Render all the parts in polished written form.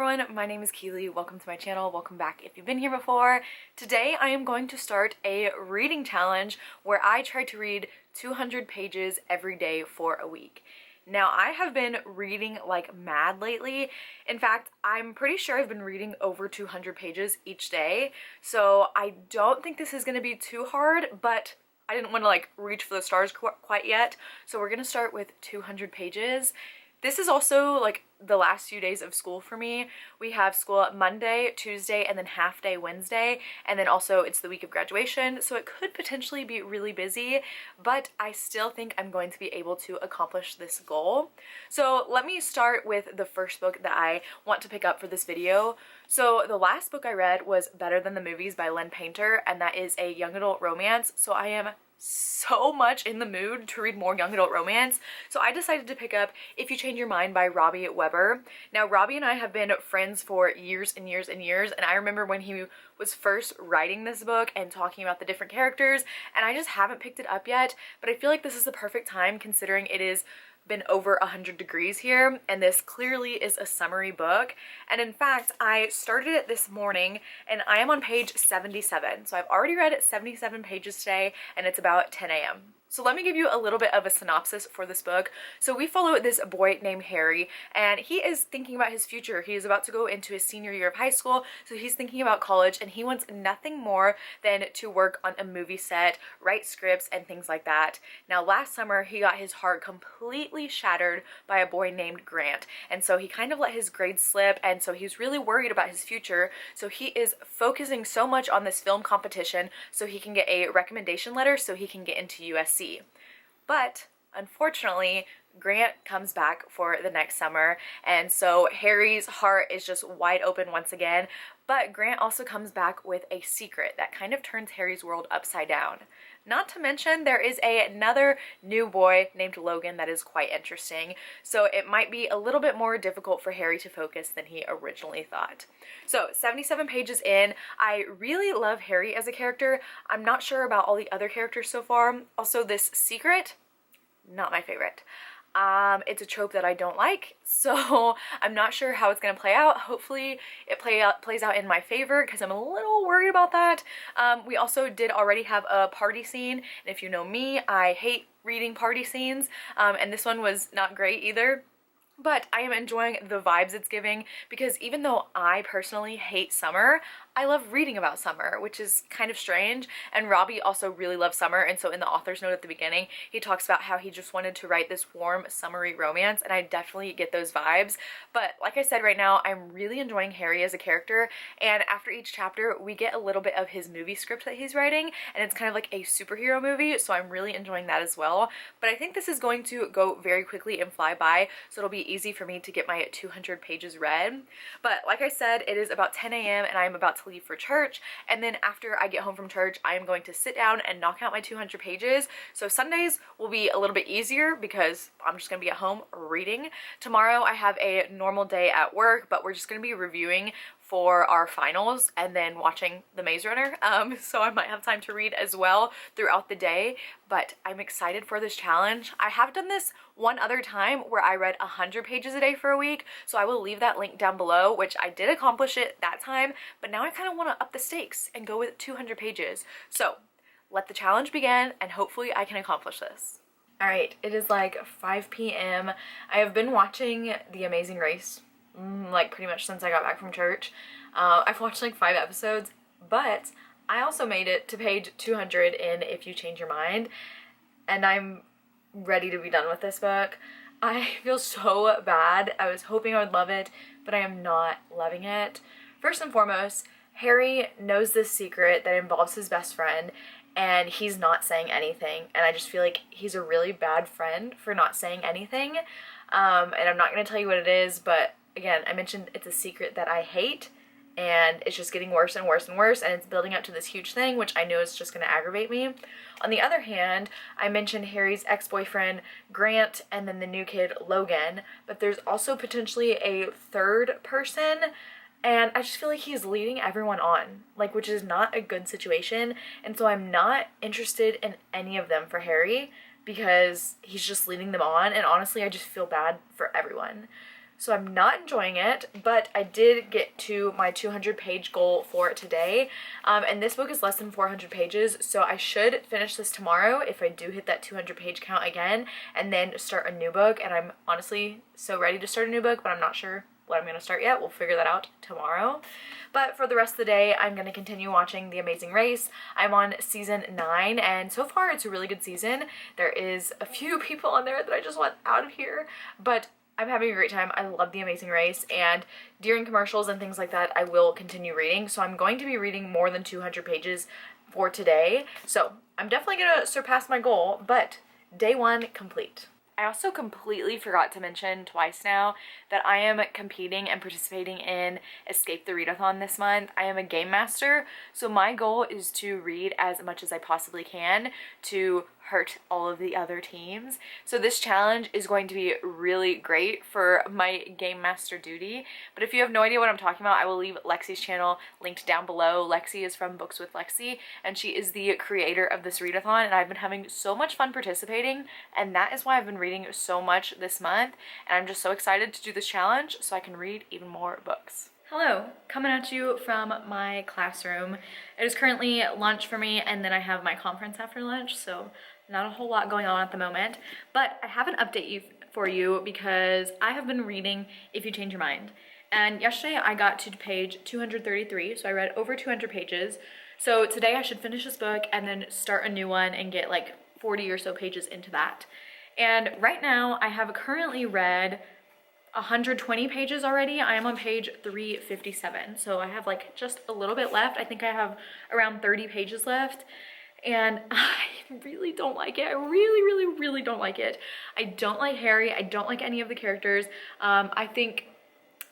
everyone, my name is Keely. Welcome to my channel. Welcome back if you've been here before. Today I am going to start a reading challenge where I try to read 200 pages every day for a week. Now, I have been reading like mad lately. In fact, I'm pretty sure I've been reading over 200 pages each day, so I don't think this is going to be too hard, but I didn't want to like reach for the stars quite yet, so we're going to start with 200 pages. This is also like the last few days of school for me. We have school Monday, Tuesday, and then half day Wednesday, and then also it's the week of graduation, so it could potentially be really busy, but I still think I'm going to be able to accomplish this goal. So let me start with the first book that I want to pick up for this video. So the last book I read was Better Than the Movies by Len Painter, and that is a young adult romance, so I am so much in the mood to read more young adult romance, so I decided to pick up If You Change Your Mind by Robbie Weber. Now, Robbie and I have been friends for years and years and years, and I remember when he was first writing this book and talking about the different characters, and I just haven't picked it up yet, but I feel like this is the perfect time considering it is been over 100 degrees here, and this clearly is a summery book. And in fact, I started it this morning and I am on page 77, so I've already read 77 pages today, and it's about 10 a.m. So let me give you a little bit of a synopsis for this book. So we follow this boy named Harry, and he is thinking about his future. He is about to go into his senior year of high school, so he's thinking about college, and he wants nothing more than to work on a movie set, write scripts, and things like that. Now, last summer, he got his heart completely shattered by a boy named Grant, and so he kind of let his grades slip, and so he's really worried about his future, so he is focusing so much on this film competition so he can get a recommendation letter so he can get into USC. But unfortunately, Grant comes back for the next summer, and so Harry's heart is just wide open once again, but Grant also comes back with a secret that kind of turns Harry's world upside down. Not to mention, there is another new boy named Logan that is quite interesting, so it might be a little bit more difficult for Harry to focus than he originally thought. So 77 pages in, I really love Harry as a character. I'm not sure about all the other characters so far. Also, this secret, not my favorite. It's a trope that I don't like, so I'm not sure how it's going to play out. Hopefully it plays out in my favor, because I'm a little worried about that. We also did already have a party scene, and if you know me, I hate reading party scenes, and this one was not great either. But I am enjoying the vibes it's giving, because even though I personally hate summer, I love reading about summer, which is kind of strange. And Robbie also really loves summer, and so in the author's note at the beginning, he talks about how he just wanted to write this warm, summery romance, and I definitely get those vibes. But like I said, right now, I'm really enjoying Harry as a character, and after each chapter, we get a little bit of his movie script that he's writing, and it's kind of like a superhero movie, so I'm really enjoying that as well. But I think this is going to go very quickly and fly by, so it'll be easy for me to get my 200 pages read. But like I said, it is about 10 a.m. and I'm about to leave for church, and then after I get home from church, I am going to sit down and knock out my 200 pages. So Sundays will be a little bit easier because I'm just gonna be at home reading. Tomorrow I have a normal day at work, but we're just gonna be reviewing for our finals and then watching The Maze Runner, so I might have time to read as well throughout the day. But I'm excited for this challenge. I have done this one other time where I read 100 pages a day for a week, so I will leave that link down below, which I did accomplish it that time, but now I kind of want to up the stakes and go with 200 pages. So let the challenge begin, and hopefully I can accomplish this. Alright, it is like 5 p.m. I have been watching The Amazing Race like pretty much since I got back from church. I've watched like 5 episodes, but I also made it to page 200 in If You Change Your Mind, and I'm ready to be done with this book. I feel so bad. I was hoping I would love it, but I am not loving it. First and foremost, Harry knows this secret that involves his best friend, and he's not saying anything, and I just feel like he's a really bad friend for not saying anything. And I'm not going to tell you what it is, but again, I mentioned it's a secret that I hate, and it's just getting worse and worse and worse, and it's building up to this huge thing, which I know is just going to aggravate me. On the other hand, I mentioned Harry's ex-boyfriend, Grant, and then the new kid, Logan, but there's also potentially a third person, and I just feel like he's leading everyone on, like, which is not a good situation, and so I'm not interested in any of them for Harry, because he's just leading them on, and honestly, I just feel bad for everyone. So I'm not enjoying it, but I did get to my 200-page goal for today. And this book is less than 400 pages, so I should finish this tomorrow if I do hit that 200-page count again, and then start a new book. And I'm honestly so ready to start a new book, but I'm not sure what I'm gonna start yet. We'll figure that out tomorrow. But for the rest of the day, I'm gonna continue watching The Amazing Race. I'm on season 9, and so far it's a really good season. There is a few people on there that I just want out of here, but I'm having a great time. I love The Amazing Race, and during commercials and things like that, I will continue reading. So I'm going to be reading more than 200 pages for today. So I'm definitely gonna surpass my goal, but day 1 complete. I also completely forgot to mention twice now that I am competing and participating in Escape the Readathon this month. I am a game master, so my goal is to read as much as I possibly can to hurt all of the other teams. So this challenge is going to be really great for my game master duty. But if you have no idea what I'm talking about, I will leave Lexi's channel linked down below. Lexi is from Books with Lexi, and she is the creator of this readathon, and I've been having so much fun participating, and that is why I've been reading so much this month, and I'm just so excited to do this challenge so I can read even more books. Hello, coming at you from my classroom. It is currently lunch for me, and then I have my conference after lunch, so not a whole lot going on at the moment. But I have an update for you because I have been reading If You Change Your Mind. And yesterday I got to page 233, so I read over 200 pages. So today I should finish this book and then start a new one and get like 40 or so pages into that. And right now I have currently read 120 pages already. I am on page 357, so I have like just a little bit left. I think I have around 30 pages left, and I really don't like it. I really don't like it. I don't like Harry. I don't like any of the characters. I think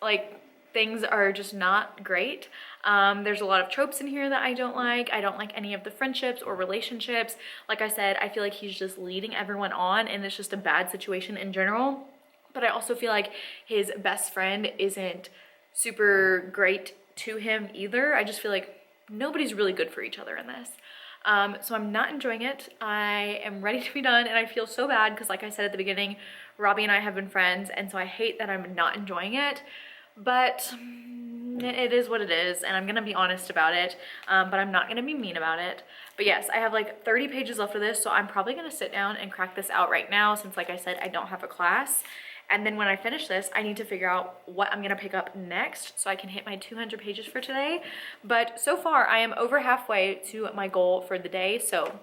like things are just not great. There's a lot of tropes in here that I don't like. I don't like any of the friendships or relationships. Like I said, I feel like he's just leading everyone on, and it's just a bad situation in general. But I also feel like his best friend isn't super great to him either. I just feel like nobody's really good for each other in this. So I'm not enjoying it. I am ready to be done, and I feel so bad because, like I said at the beginning, Robbie and I have been friends, and so I hate that I'm not enjoying it. But it is what it is, and I'm gonna be honest about it, but I'm not gonna be mean about it. But yes, I have like 30 pages left of this, so I'm probably gonna sit down and crack this out right now since, like I said, I don't have a class. And then when I finish this, I need to figure out what I'm gonna pick up next so I can hit my 200 pages for today. But so far, I am over halfway to my goal for the day, so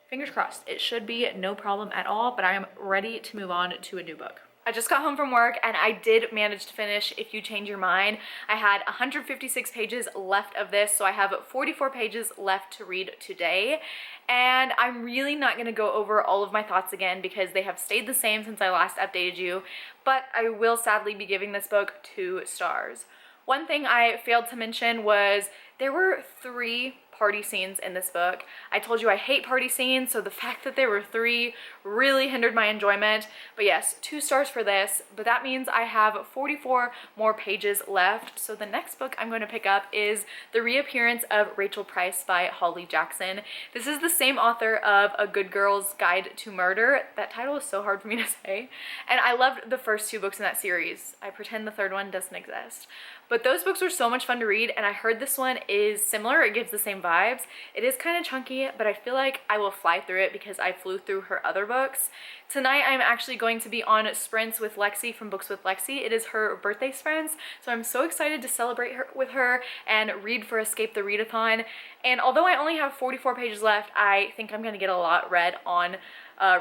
fingers crossed. It should be no problem at all, but I am ready to move on to a new book. I just got home from work and I did manage to finish If You Change Your Mind. I had 156 pages left of this, so I have 44 pages left to read today. And I'm really not gonna go over all of my thoughts again because they have stayed the same since I last updated you, but I will sadly be giving this book 2 stars. One thing I failed to mention was there were 3 party scenes in this book. I told you I hate party scenes, so the fact that there were 3 really hindered my enjoyment. But yes, 2 stars for this, but that means I have 44 more pages left. So the next book I'm going to pick up is The Reappearance of Rachel Price by Holly Jackson. This is the same author of A Good Girl's Guide to Murder. That title is so hard for me to say. And I loved the first 2 books in that series. I pretend the third one doesn't exist. But those books were so much fun to read, and I heard this one is similar. It gives the same vibes. It is kind of chunky, but I feel like I will fly through it because I flew through her other books. Tonight I'm actually going to be on sprints with Lexi from Books with Lexi. It is her birthday sprints, so I'm so excited to celebrate with her and read for Escape the Readathon. And although I only have 44 pages left, I think I'm going to get a lot read on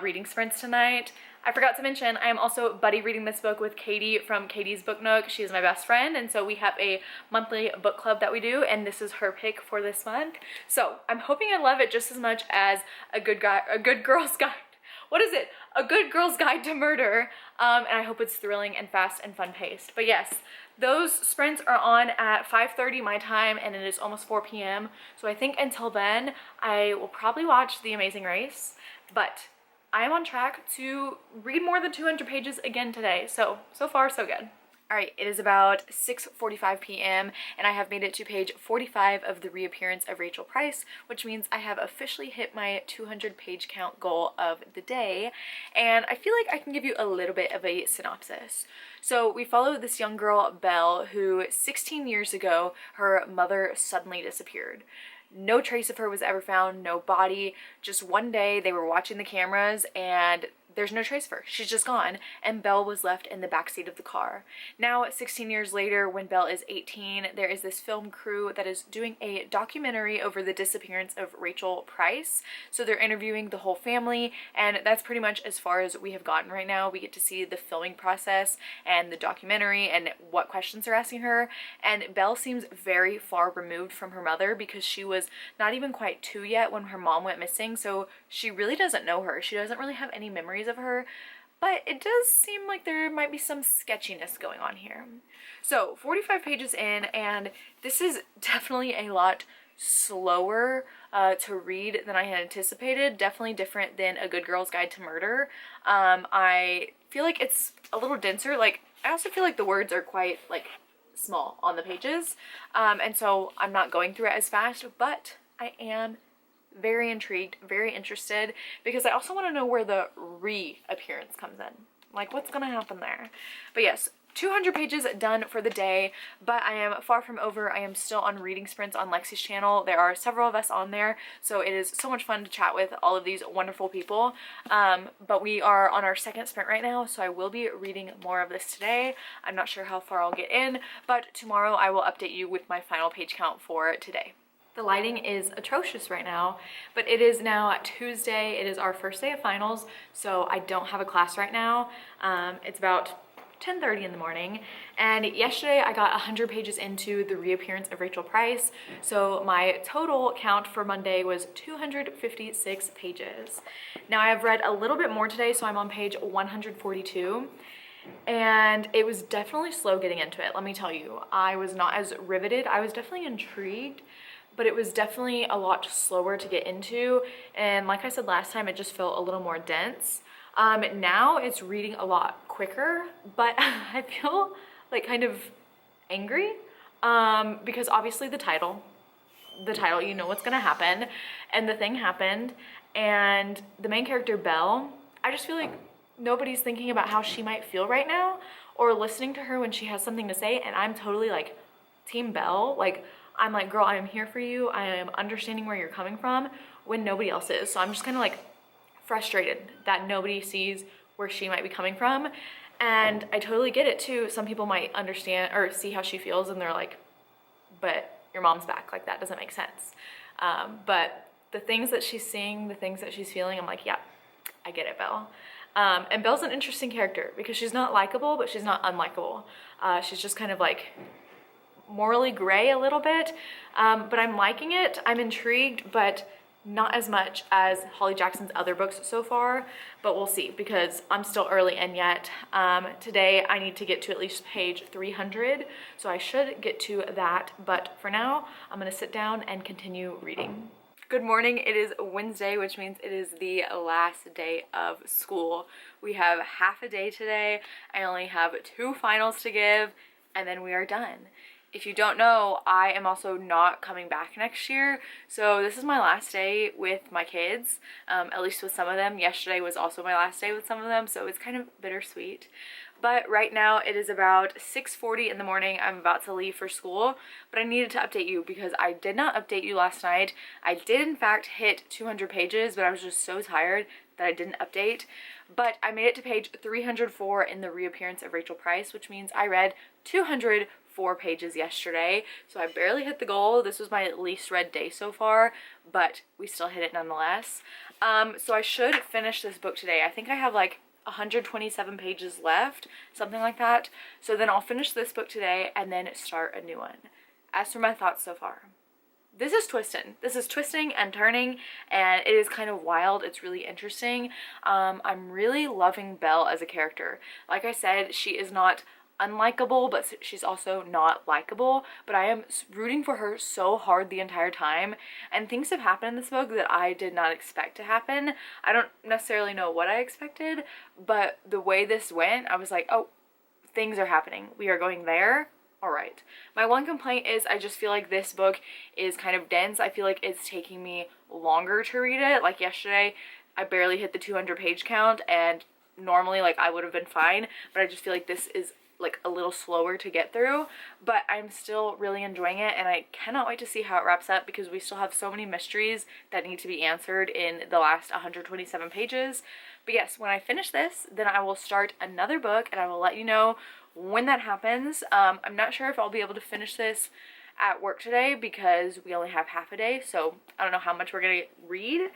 reading sprints tonight. I forgot to mention, I am also buddy reading this book with Katie from Katie's Book Nook. She is my best friend, and so we have a monthly book club that we do, and this is her pick for this month. So I'm hoping I love it just as much as A Good Girl's Guide. What is it? A Good Girl's Guide to Murder. And I hope it's thrilling and fast and fun paced. But yes, those sprints are on at 5:30 my time, and it is almost 4 p.m. So I think until then, I will probably watch The Amazing Race, but I am on track to read more than 200 pages again today, so far so good. Alright, it is about 6:45 p.m. and I have made it to page 45 of The Reappearance of Rachel Price, which means I have officially hit my 200 page count goal of the day, and I feel like I can give you a little bit of a synopsis. So we follow this young girl, Belle, who 16 years ago, her mother suddenly disappeared. No trace of her was ever found, no body. Just one day they were watching the cameras and there's no trace of her. She's just gone, and Belle was left in the backseat of the car. Now, 16 years later, when Belle is 18, there is this film crew that is doing a documentary over the disappearance of Rachel Price. So they're interviewing the whole family, and that's pretty much as far as we have gotten right now. We get to see the filming process and the documentary and what questions they're asking her, and Belle seems very far removed from her mother because she was not even quite 2 yet when her mom went missing, so she really doesn't know her. She doesn't really have any memories of her, but it does seem like there might be some sketchiness going on here. So 45 pages in, and this is definitely a lot slower to read than I had anticipated. Definitely different than A Good Girl's Guide to Murder. I feel like it's a little denser. Like, I also feel like the words are quite like small on the pages, and so I'm not going through it as fast, but I am very intrigued, very interested, because I also want to know where the reappearance comes in. Like, what's gonna happen there? But yes, 200 pages done for the day, but I am far from over. I am still on reading sprints on Lexi's channel. There are several of us on there, so it is so much fun to chat with all of these wonderful people. But we are on our second sprint right now, so I will be reading more of this today. I'm not sure how far I'll get in, but tomorrow I will update you with my final page count for today. The lighting is atrocious right now, but it is now Tuesday. It is our first day of finals, so I don't have a class right now. It's about 10:30 in the morning, and yesterday I got 100 pages into The Reappearance of Rachel Price, so my total count for Monday was 256 pages. Now I have read a little bit more today, so I'm on page 142. And it was definitely slow getting into it, let me tell you. I was not as riveted. I was definitely intrigued, but it was definitely a lot slower to get into, and like I said last time, it just felt a little more dense. Now it's reading a lot quicker, but I feel like kind of angry, because obviously the title, you know what's gonna happen, and the thing happened, and the main character, Belle, I just feel like nobody's thinking about how she might feel right now, or listening to her when she has something to say, and I'm totally like Team Belle. Like, I'm like, girl, I am here for you. I am understanding where you're coming from when nobody else is. So I'm just kind of like frustrated that nobody sees where she might be coming from. And I totally get it too. Some people might understand or see how she feels and they're like, but your mom's back. Like, that doesn't make sense. But the things that she's seeing, the things that she's feeling, I'm like, yeah, I get it, Belle. And Belle's an interesting character because she's not likable, but she's not unlikable. She's just kind of like morally gray a little bit, but I'm liking it. I'm intrigued, but not as much as Holly Jackson's other books so far, but we'll see because I'm still early in yet. Today I need to get to at least page 300, so I should get to that, but for now I'm gonna sit down and continue reading. Good morning. It is Wednesday, which means it is the last day of school. We have half a day today. I only have 2 finals to give, and then we are done. If you don't know, I am also not coming back next year, so this is my last day with my kids, at least with some of them. Yesterday was also my last day with some of them, so it's kind of bittersweet. But right now it is about 6:40 in the morning. I'm about to leave for school, but I needed to update you because I did not update you last night. I did in fact hit 200 pages, but I was just so tired that I didn't update. But I made it to page 304 in The Reappearance of Rachel Price, which means I read 204 pages yesterday, so I barely hit the goal. This was my least read day so far, but we still hit it nonetheless. So I should finish this book today. I think I have like 127 pages left, something like that. So then I'll finish this book today and then start a new one. As for my thoughts so far, this is twisting. This is twisting and turning, and it is kind of wild. It's really interesting. I'm really loving Belle as a character. Like I said, she is not unlikable, but she's also not likable, but I am rooting for her so hard the entire time, and things have happened in this book that I did not expect to happen. I don't necessarily know what I expected, but the way this went, I was like, oh, things are happening. We are going there. All right. My one complaint is I just feel like this book is kind of dense. I feel like it's taking me longer to read it. Like yesterday, I barely hit the 200 page count, and normally like I would have been fine, but I just feel like this is like a little slower to get through, but I'm still really enjoying it, and I cannot wait to see how it wraps up because we still have so many mysteries that need to be answered in the last 127 pages. But yes, when I finish this, then I will start another book, and I will let you know when that happens. I'm not sure if I'll be able to finish this at work today because we only have half a day, so I don't know how much we're gonna read.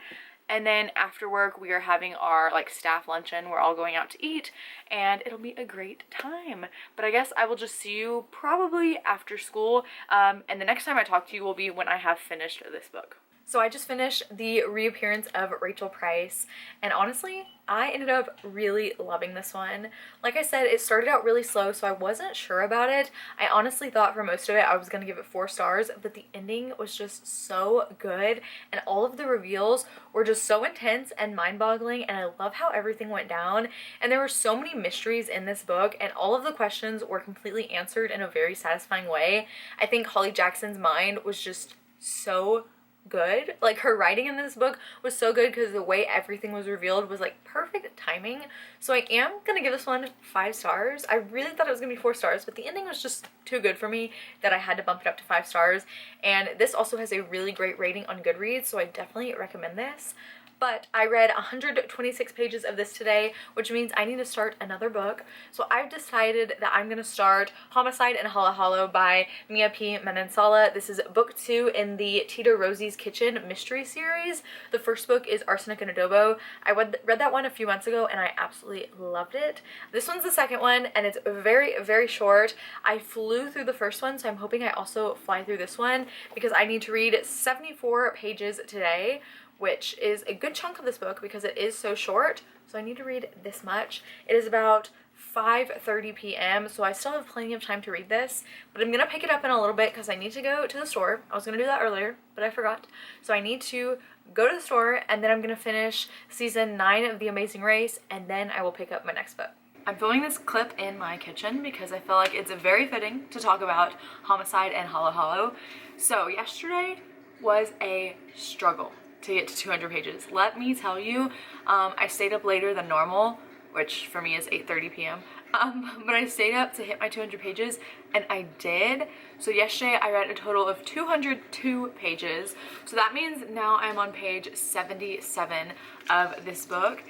And then after work, we are having our like staff luncheon. We're all going out to eat, and it'll be a great time. But I guess I will just see you probably after school. And the next time I talk to you will be when I have finished this book. So I just finished The Reappearance of Rachel Price, and honestly, I ended up really loving this one. Like I said, it started out really slow, so I wasn't sure about it. I honestly thought for most of it I was gonna give it 4 stars, but the ending was just so good, and all of the reveals were just so intense and mind-boggling, and I love how everything went down. And there were so many mysteries in this book, and all of the questions were completely answered in a very satisfying way. I think Holly Jackson's mind was just so good. Like, her writing in this book was so good because the way everything was revealed was like perfect timing. So I am gonna give this one 5 stars. I really thought it was gonna be 4 stars, but the ending was just too good for me that I had to bump it up to 5 stars. And this also has a really great rating on Goodreads, so I definitely recommend this. But I read 126 pages of this today, which means I need to start another book. So I've decided that I'm gonna start Homicide in Hala Hollow by Mia P. Manansala. This is book 2 in the Tito Rosie's Kitchen mystery series. The first book is Arsenic and Adobo. I read that one a few months ago, and I absolutely loved it. This one's the second one, and it's very, very short. I flew through the first one, so I'm hoping I also fly through this one because I need to read 74 pages today, which is a good chunk of this book because it is so short. So I need to read this much. It is about 5:30 p.m. so I still have plenty of time to read this, but I'm gonna pick it up in a little bit because I need to go to the store. I was gonna do that earlier, but I forgot. So I need to go to the store, and then I'm gonna finish season 9 of The Amazing Race, and then I will pick up my next book. I'm filming this clip in my kitchen because I feel like it's very fitting to talk about Homicide and Hala Hollow. So yesterday was a struggle to get to 200 pages. Let me tell you, I stayed up later than normal, which for me is 8:30 p.m. But I stayed up to hit my 200 pages, and I did. So yesterday I read a total of 202 pages. So that means now I'm on page 77 of this book,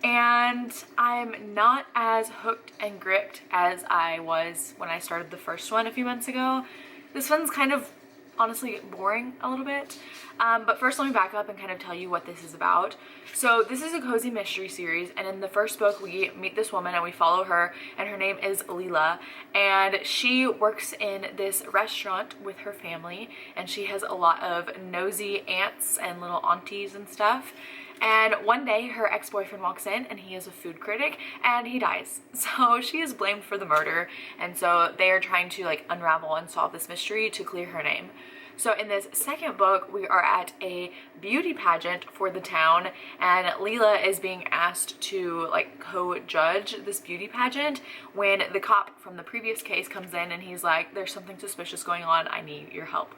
and I'm not as hooked and gripped as I was when I started the first one a few months ago. This one's kind of honestly boring a little bit. But first let me back up and kind of tell you what this is about. So this is a cozy mystery series, and in the first book we meet this woman and we follow her, and her name is Leela, and she works in this restaurant with her family, and she has a lot of nosy aunts and little aunties and stuff. And one day her ex-boyfriend walks in, and he is a food critic, and he dies. So she is blamed for the murder, and so they are trying to like unravel and solve this mystery to clear her name. So in this second book, we are at a beauty pageant for the town, and Leela is being asked to like co-judge this beauty pageant when the cop from the previous case comes in, and he's like, there's something suspicious going on, I need your help.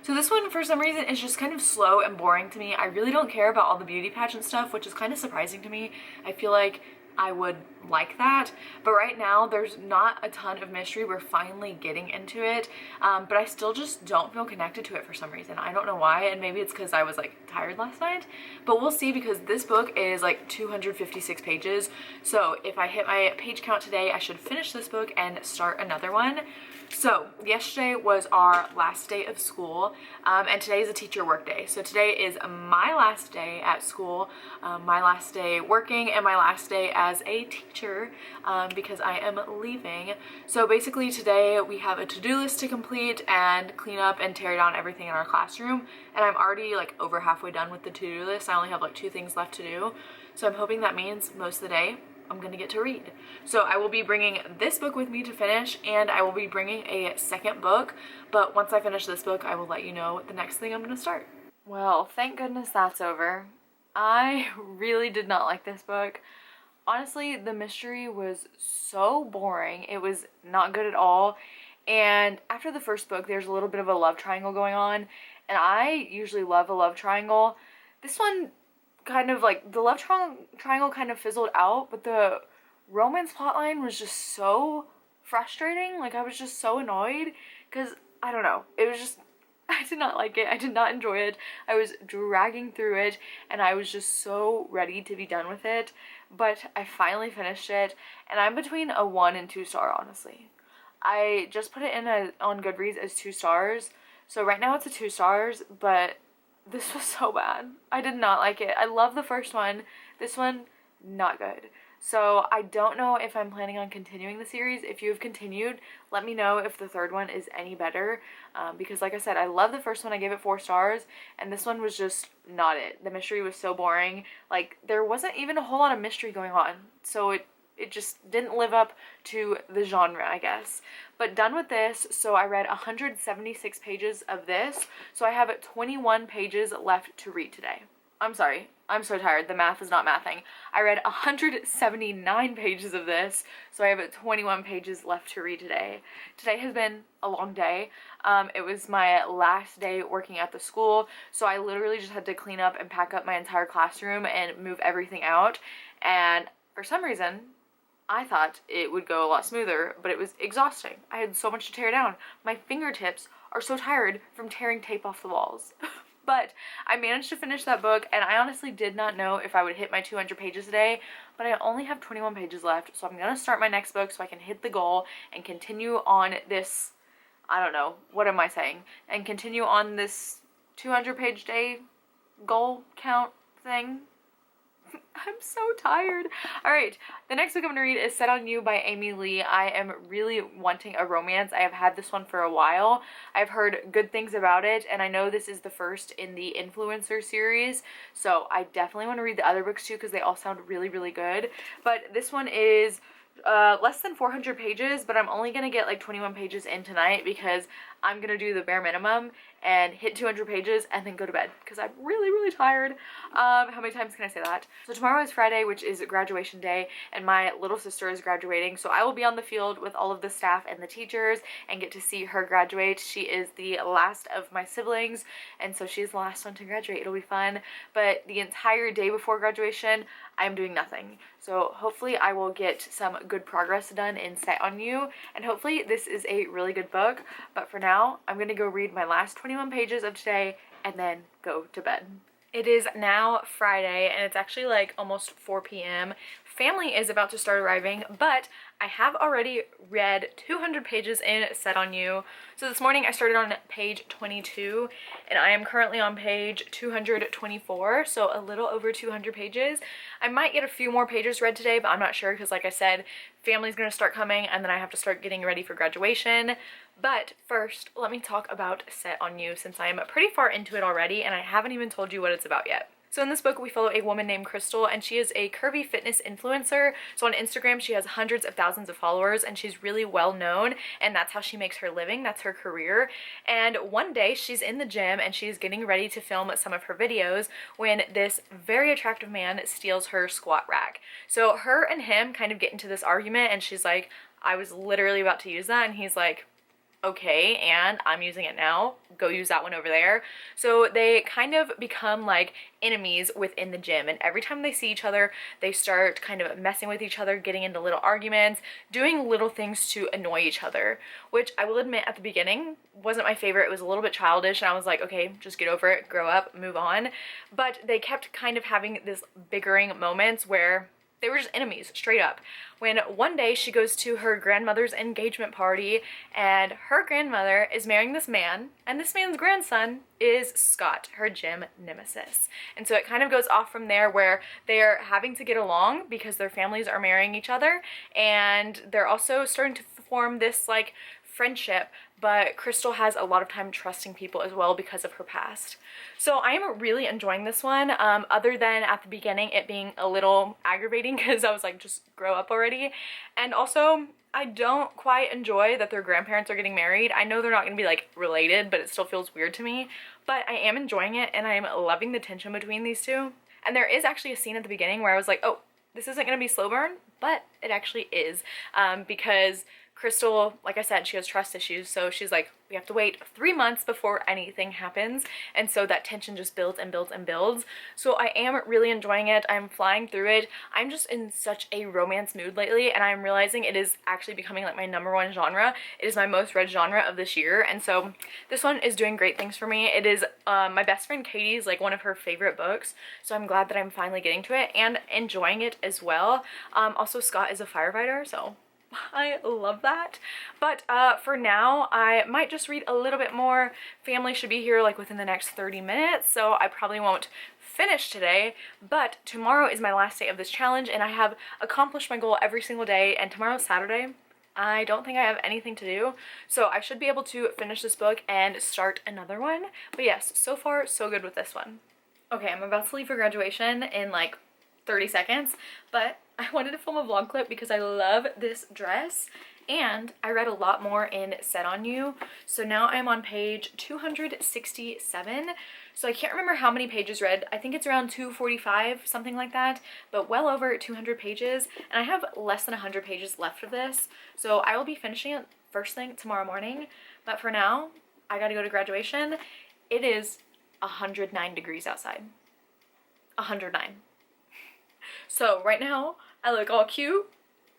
So this one, for some reason, is just kind of slow and boring to me. I really don't care about all the beauty pageant stuff, which is kind of surprising to me. I feel like I would like that, but right now there's not a ton of mystery. We're finally getting into it, but I still just don't feel connected to it for some reason. I don't know why, and maybe it's because I was like tired last night, but we'll see, because this book is like 256 pages. So if I hit my page count today, I should finish this book and start another one. So yesterday was our last day of school, and today is a teacher work day. So today is my last day at school, my last day working, and my last day as a teacher, because I am leaving. So basically today we have a to-do list to complete and clean up and tear down everything in our classroom, and I'm already like over halfway done with the to-do list. I only have like 2 things left to do. So I'm hoping that means most of the day I'm gonna get to read. So I will be bringing this book with me to finish, and I will be bringing a second book, but once I finish this book, I will let you know the next thing I'm gonna start. Well, thank goodness that's over. I really did not like this book. Honestly, the mystery was so boring. It was not good at all. And after the first book, there's a little bit of a love triangle going on, and I usually love a love triangle. This one kind of like, the love triangle kind of fizzled out, but the romance plotline was just so frustrating. Like, I was just so annoyed because, I don't know, it was just, I did not like it. I did not enjoy it. I was dragging through it, and I was just so ready to be done with it. But I finally finished it, and I'm between a 1 and 2 star, honestly. I just put it in on Goodreads as 2 stars, so right now it's a 2 stars, but this was so bad. I did not like it. I love the first one. This one, not good. So I don't know if I'm planning on continuing the series. If you have continued, let me know if the third one is any better, because like I said, I love the first one. I gave it 4 stars, and this one was just not it. The mystery was so boring. Like, there wasn't even a whole lot of mystery going on, so it just didn't live up to the genre, I guess. But done with this, so I read 176 pages of this, so I have 21 pages left to read today. I'm sorry, I'm so tired, the math is not mathing. I read 179 pages of this, so I have 21 pages left to read today. Today has been a long day. It was my last day working at the school, so I literally just had to clean up and pack up my entire classroom and move everything out, and for some reason, I thought it would go a lot smoother, but it was exhausting. I had so much to tear down. My fingertips are so tired from tearing tape off the walls. But I managed to finish that book, and I honestly did not know if I would hit my 200 pages today, but I only have 21 pages left, so I'm going to start my next book so I can hit the goal and continue on this, I don't know, what am I saying? And continue on this 200 page day goal count thing. I'm so tired. Alright, the next book I'm going to read is Set on You by Amy Lee. I am really wanting a romance. I have had this one for a while. I've heard good things about it, and I know this is the first in the influencer series, so I definitely want to read the other books too because they all sound really, really good. But this one is less than 400 pages, but I'm only going to get like 21 pages in tonight because I'm going to do the bare minimum and hit 200 pages and then go to bed because I'm really, really tired. How many times can I say that? So tomorrow is Friday, which is graduation day, and my little sister is graduating, so I will be on the field with all of the staff and the teachers and get to see her graduate. She is the last of my siblings, and so she's the last one to graduate. It'll be fun, but the entire day before graduation, I'm doing nothing. So hopefully I will get some good progress done in Set on You, and hopefully this is a really good book. But for now, I'm going to go read my last 21 pages of today and then go to bed. It is now Friday, and it's actually like almost 4 p.m. Family is about to start arriving, but I have already read 200 pages in Set on You. So this morning I started on page 22, and I am currently on page 224, so a little over 200 pages. I might get a few more pages read today, but I'm not sure because, like I said, family's gonna start coming, and then I have to start getting ready for graduation. But first, let me talk about Set on You since I am pretty far into it already, and I haven't even told you what it's about yet. So in this book, we follow a woman named Crystal, and she is a curvy fitness influencer. So on Instagram, she has hundreds of thousands of followers, and she's really well known, and that's how she makes her living. That's her career. And one day, she's in the gym, and she's getting ready to film some of her videos when this very attractive man steals her squat rack. So her and him kind of get into this argument, and she's like, I was literally about to use that, and he's like, okay, and I'm using it now, go use that one over there. So they kind of become like enemies within the gym, and every time they see each other, they start kind of messing with each other, getting into little arguments, doing little things to annoy each other, which I will admit at the beginning wasn't my favorite. It was a little bit childish, and I was like, okay, just get over it, grow up, move on. But they kept kind of having this bickering moments where they were just enemies, straight up. When one day she goes to her grandmother's engagement party, and her grandmother is marrying this man, and this man's grandson is Scott, her gym nemesis. And so it kind of goes off from there where they're having to get along because their families are marrying each other, and they're also starting to form this like friendship, but Crystal has a lot of time trusting people as well because of her past. So I am really enjoying this one, other than at the beginning it being a little aggravating because I was like, just grow up already. And also, I don't quite enjoy that their grandparents are getting married. I know they're not going to be like related, but it still feels weird to me. But I am enjoying it, and I am loving the tension between these two. And there is actually a scene at the beginning where I was like, oh, this isn't going to be slow burn, but it actually is, because Crystal, like I said, she has trust issues, so she's like, we have to wait 3 months before anything happens, and so that tension just builds and builds and builds. So I am really enjoying it. I'm flying through it. I'm just in such a romance mood lately, and I'm realizing it is actually becoming like my #1 genre. It is my most read genre of this year, and so this one is doing great things for me. It is my best friend Katie's like one of her favorite books, so I'm glad that I'm finally getting to it and enjoying it as well. Also, Scott is a firefighter, so I love that. But for now, I might just read a little bit more. Family should be here like within the next 30 minutes, so I probably won't finish today. But tomorrow is my last day of this challenge, and I have accomplished my goal every single day, and tomorrow's Saturday. I don't think I have anything to do, so I should be able to finish this book and start another one. But yes, so far so good with this one. Okay, I'm about to leave for graduation in like 30 seconds, but I wanted to film a vlog clip because I love this dress, and I read a lot more in Set On You. So now I'm on page 267. So I can't remember how many pages read. I think it's around 245, something like that, but well over 200 pages. And I have less than 100 pages left of this. So I will be finishing it first thing tomorrow morning. But for now, I gotta go to graduation. It is 109 degrees outside. 109. So right now, I look all cute,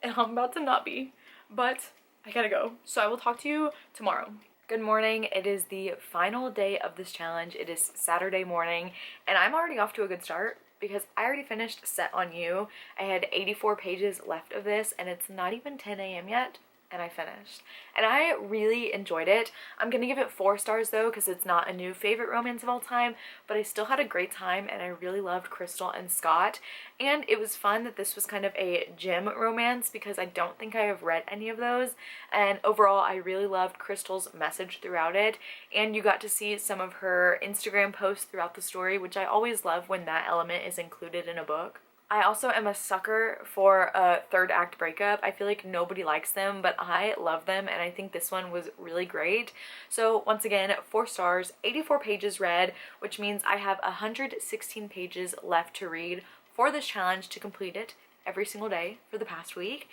and I'm about to not be, but I gotta go. So I will talk to you tomorrow. Good morning. It is the final day of this challenge. It is Saturday morning, and I'm already off to a good start because I already finished Set On You. I had 84 pages left of this, and it's not even 10 a.m. yet. And I finished, and I really enjoyed it. I'm gonna give it 4 stars though, because it's not a new favorite romance of all time, but I still had a great time, and I really loved Crystal and Scott. And it was fun that this was kind of a gym romance, because I don't think I have read any of those. And overall, I really loved Crystal's message throughout it, and you got to see some of her Instagram posts throughout the story, which I always love when that element is included in a book. I also am a sucker for a third act breakup. I feel like nobody likes them, but I love them, and I think this one was really great. So once again, 4 stars, 84 pages read, which means I have 116 pages left to read for this challenge to complete it every single day for the past week.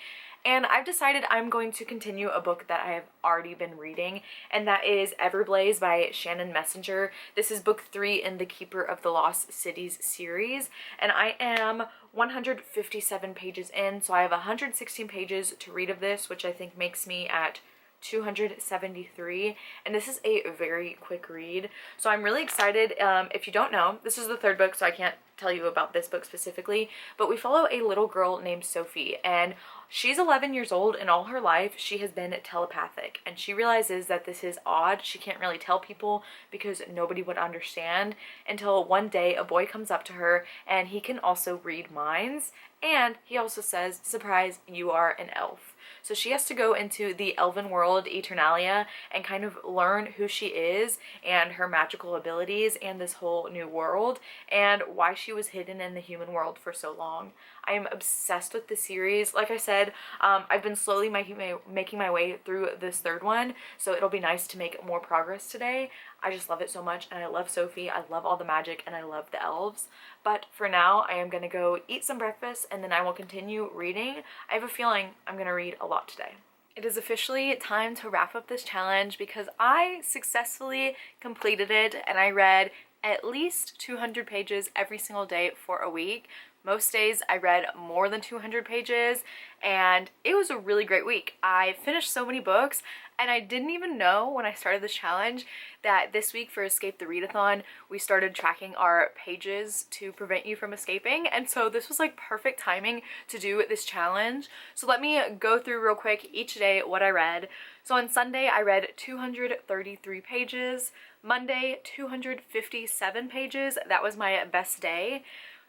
And I've decided I'm going to continue a book that I have already been reading, and that is Everblaze by Shannon Messenger. This is book 3 in the Keeper of the Lost Cities series, and I am 157 pages in, so I have 116 pages to read of this, which I think makes me at 273, and this is a very quick read. So I'm really excited. If you don't know, this is the 3rd book, so I can't tell you about this book specifically, but we follow a little girl named Sophie, and she's 11 years old, and all her life she has been telepathic, and she realizes that this is odd. She can't really tell people because nobody would understand, until one day a boy comes up to her, and he can also read minds, and he also says, surprise, you are an elf. So she has to go into the elven world, Eternalia, and kind of learn who she is and her magical abilities and this whole new world, and why she was hidden in the human world for so long. I am obsessed with the series. Like I said, I've been slowly making my way through this 3rd one, so it'll be nice to make more progress today. I just love it so much, and I love Sophie. I love all the magic, and I love the elves. But for now, I am gonna go eat some breakfast, and then I will continue reading. I have a feeling I'm gonna read a lot today. It is officially time to wrap up this challenge because I successfully completed it, and I read at least 200 pages every single day for a week. Most days I read more than 200 pages, and it was a really great week. I finished so many books, and I didn't even know when I started this challenge that this week for Escape the Readathon, we started tracking our pages to prevent you from escaping, and so this was like perfect timing to do this challenge. So let me go through real quick each day what I read. So on Sunday I read 233 pages, Monday 257 pages, that was my best day.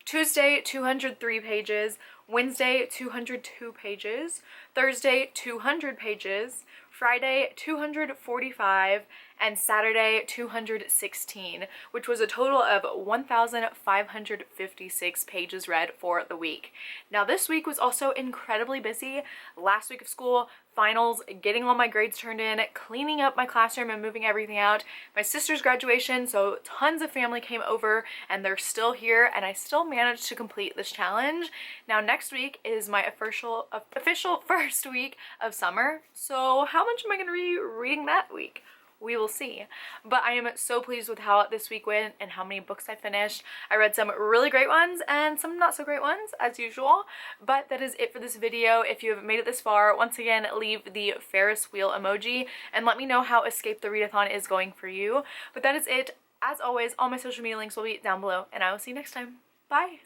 Tuesday, 203 pages, Wednesday, 202 pages, Thursday, 200 pages, Friday, 245, and Saturday 216, which was a total of 1,556 pages read for the week. Now this week was also incredibly busy. Last week of school, finals, getting all my grades turned in, cleaning up my classroom and moving everything out, my sister's graduation, so tons of family came over and they're still here, and I still managed to complete this challenge. Now next week is my official first week of summer, so how much am I going to be reading that week? We will see. But I am so pleased with how this week went and how many books I finished. I read some really great ones and some not so great ones, as usual. But that is it for this video. If you have made it this far, once again, leave the Ferris wheel emoji and let me know how Escape the Readathon is going for you. But that is it. As always, all my social media links will be down below, and I will see you next time. Bye!